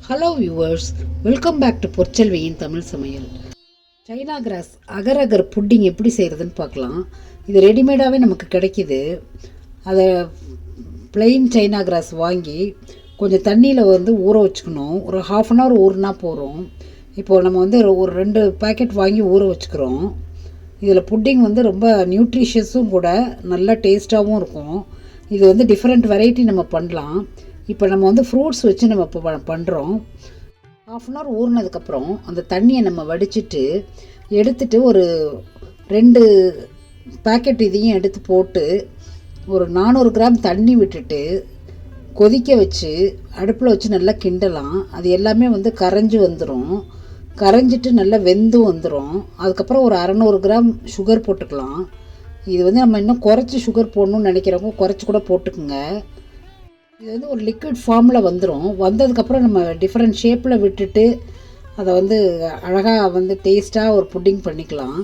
Hello viewers, welcome back to பொற்செல்வியின் தமிழ் சமையல். China grass agar agar pudding எப்படி செய்கிறதுன்னு பார்க்கலாம். இது ரெடிமேடாகவே நமக்கு கிடைக்கிது. அதை பிளெயின் சைனா கிராஸ் வாங்கி கொஞ்சம் தண்ணியில் ஊற வச்சுக்கணும். ஒரு ½ அன் ஹவர் ஊறினா போகிறோம். இப்போது நம்ம ஒரு 2 பேக்கெட் வாங்கி ஊற வச்சுக்கிறோம். இதில் புட்டிங் ரொம்ப நியூட்ரிஷியஸும் கூட, நல்லா டேஸ்ட்டாகவும் இருக்கும். இது டிஃப்ரெண்ட் வெரைட்டி நம்ம பண்ணலாம். இப்போ நம்ம ஃப்ரூட்ஸ் வச்சு நம்ம இப்போ பண்ணுறோம். ½ அன் ஹவர் ஊறினதுக்கப்புறம் அந்த தண்ணியை நம்ம வடிச்சிட்டு எடுத்துட்டு ஒரு 2 பேக்கெட் இதையும் எடுத்து போட்டு ஒரு 400 கிராம் தண்ணி விட்டுட்டு கொதிக்க வச்சு அடுப்பில் வச்சு நல்லா கிண்டலாம். அது எல்லாமே கரைஞ்சி வந்துடும். கரைஞ்சிட்டு நல்லா வெந்தும் வந்துடும். அதுக்கப்புறம் ஒரு 600 கிராம் சுகர் போட்டுக்கலாம். இது நம்ம இன்னும் குறைச்சி சுகர் போடணும்னு நினைக்கிறவங்க குறைச்சி கூட போட்டுக்குங்க. இது ஒரு லிக்விட் ஃபார்மில் வந்துடும். வந்ததுக்கப்புறம் நம்ம டிஃப்ரெண்ட் ஷேப்பில் விட்டுட்டு அதை அழகாக டேஸ்ட்டாக ஒரு புட்டிங் பண்ணிக்கலாம்.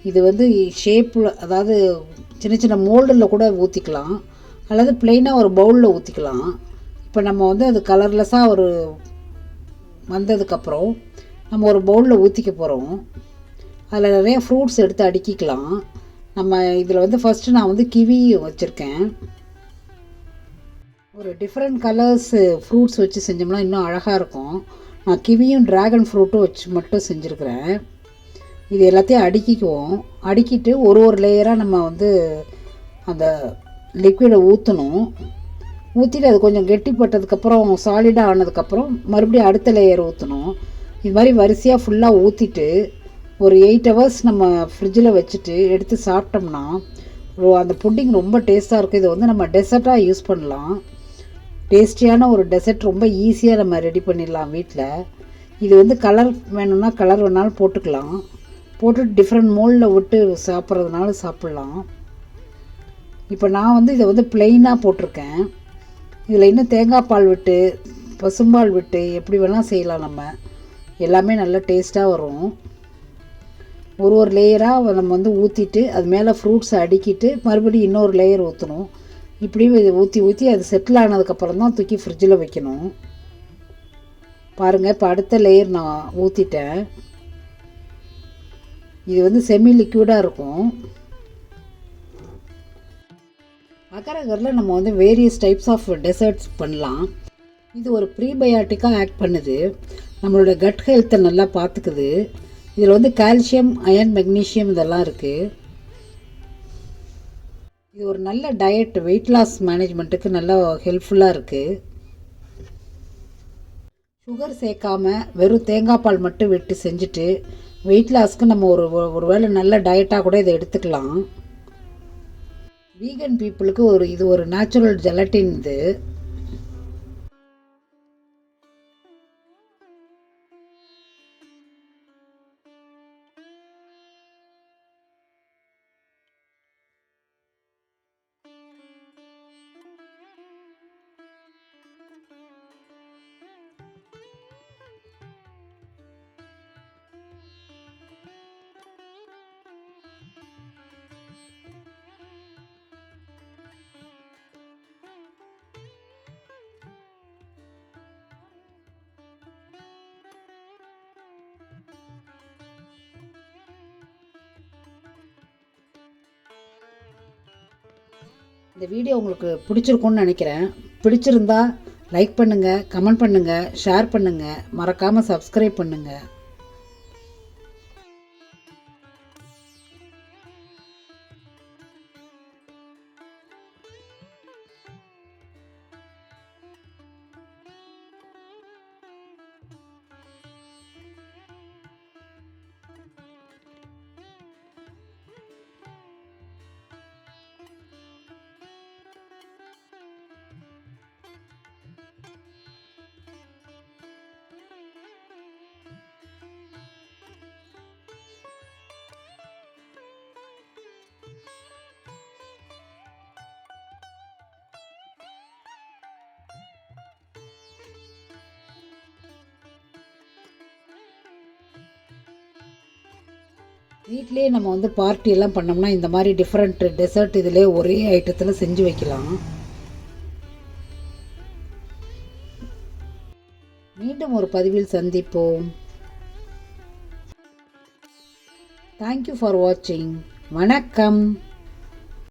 இது ஷேப்பில், அதாவது சின்ன சின்ன மோல்டில் கூட ஊற்றிக்கலாம், அல்லது ப்ளெயினாக ஒரு பவுலில் ஊற்றிக்கலாம். இப்போ நம்ம அது கலர்லெஸ்ஸாக வந்ததுக்கப்புறம் நம்ம ஒரு பவுலில் ஊற்றிக்க போகிறோம். அதில் நிறைய ஃப்ரூட்ஸ் எடுத்து அடுக்கிக்கலாம். நம்ம இதில் ஃபஸ்ட்டு நான் கிவி வச்சுருக்கேன். ஒரு டிஃப்ரெண்ட் கலர்ஸ் ஃப்ரூட்ஸ் வச்சு செஞ்சோம்னா இன்னும் அழகாக இருக்கும். நான் கிவியும் ட்ராகன் ஃப்ரூட்டும் வச்சு மட்டும் செஞ்சுருக்கிறேன். இது எல்லாத்தையும் அடுக்கிக்குவோம். அடுக்கிட்டு ஒரு லேயராக நம்ம அந்த லிக்விடை ஊற்றணும். ஊற்றிட்டு அது கொஞ்சம் கெட்டிப்பட்டதுக்கப்புறம், சாலிடாக ஆனதுக்கப்புறம் மறுபடியும் அடுத்த லேயர் ஊற்றணும். இது மாதிரி வரிசையாக ஃபுல்லாக ஊற்றிட்டு ஒரு 8 ஹவர்ஸ் நம்ம ஃப்ரிட்ஜில் வச்சுட்டு எடுத்து சாப்பிட்டோம்னா அந்த புட்டிங் ரொம்ப டேஸ்ட்டாக இருக்கும். இது நம்ம டெசர்ட்டாக யூஸ் பண்ணலாம். டேஸ்டியான ஒரு டெசர்ட் ரொம்ப ஈஸியாக நம்ம ரெடி பண்ணிடலாம் வீட்டில். இது கலர் வேணும்னா கலர் வேணாலும் போட்டுக்கலாம். போட்டுட்டு டிஃப்ரெண்ட் மோல்டில் விட்டு சாப்பிட்றதுனால சாப்பிட்லாம். இப்போ நான் இதை ப்ளெயினாக போட்டிருக்கேன். இதில் இன்னும் தேங்காய் பால் விட்டு, பசும்பால் விட்டு எப்படி வேணால் செய்யலாம். நம்ம எல்லாமே நல்லா டேஸ்ட்டாக வரும். ஒரு லேயராக நம்ம ஊற்றிட்டு அது மேலே ஃப்ரூட்ஸை அடுக்கிட்டு மறுபடியும் இன்னொரு லேயர் ஊற்றணும். இப்படியும் இதை ஊற்றி அது செட்டில் ஆனதுக்கப்புறம் தான் தூக்கி ஃப்ரிட்ஜில் வைக்கணும். பாருங்கள், இப்போ அடுத்த லேயர் நான் ஊற்றிட்டேன். இது செமி லிக்விடாக இருக்கும். அகரகரில் நம்ம வேரியஸ் டைப்ஸ் ஆஃப் டெசர்ட்ஸ் பண்ணலாம். இது ஒரு ப்ரீபயாட்டிக்காக ஆக்ட் பண்ணுது. நம்மளோட கட் ஹெல்த்தை நல்லா பார்த்துக்குது. இதில் கால்சியம், அயர்ன், மெக்னீஷியம் இதெல்லாம் இருக்குது. இது ஒரு நல்ல டயட், வெயிட் லாஸ் மேனேஜ்மெண்ட்டுக்கு நல்லா ஹெல்ப்ஃபுல்லாக இருக்குது. சுகர் சேர்க்காம வெறும் தேங்காய் பால் மட்டும் விட்டு செஞ்சுட்டு வெயிட் லாஸ்க்கு நம்ம ஒரு வேளை நல்ல டயட்டாக கூட இதை எடுத்துக்கலாம். வீகன் பீப்புளுக்கு இது ஒரு நேச்சுரல் ஜெலட்டின். இது இந்த வீடியோ உங்களுக்கு பிடிச்சிருக்கும்னு நினைக்கிறேன். பிடிச்சிருந்தா லைக் பண்ணுங்கள், கமெண்ட் பண்ணுங்கள், ஷேர் பண்ணுங்கள், மறக்காமல் சப்ஸ்கிரைப் பண்ணுங்கள். வீட்டிலே நம்ம பார்ட்டியெல்லாம் பண்ணோம்னா இந்த மாதிரி டிஃப்ரெண்ட் டெசர்ட் இதிலே ஒரே ஐட்டத்தில் செஞ்சு வைக்கலாம். மீண்டும் ஒரு பதிவில் சந்திப்போம். தேங்க்யூ ஃபார் வாட்சிங். வணக்கம்.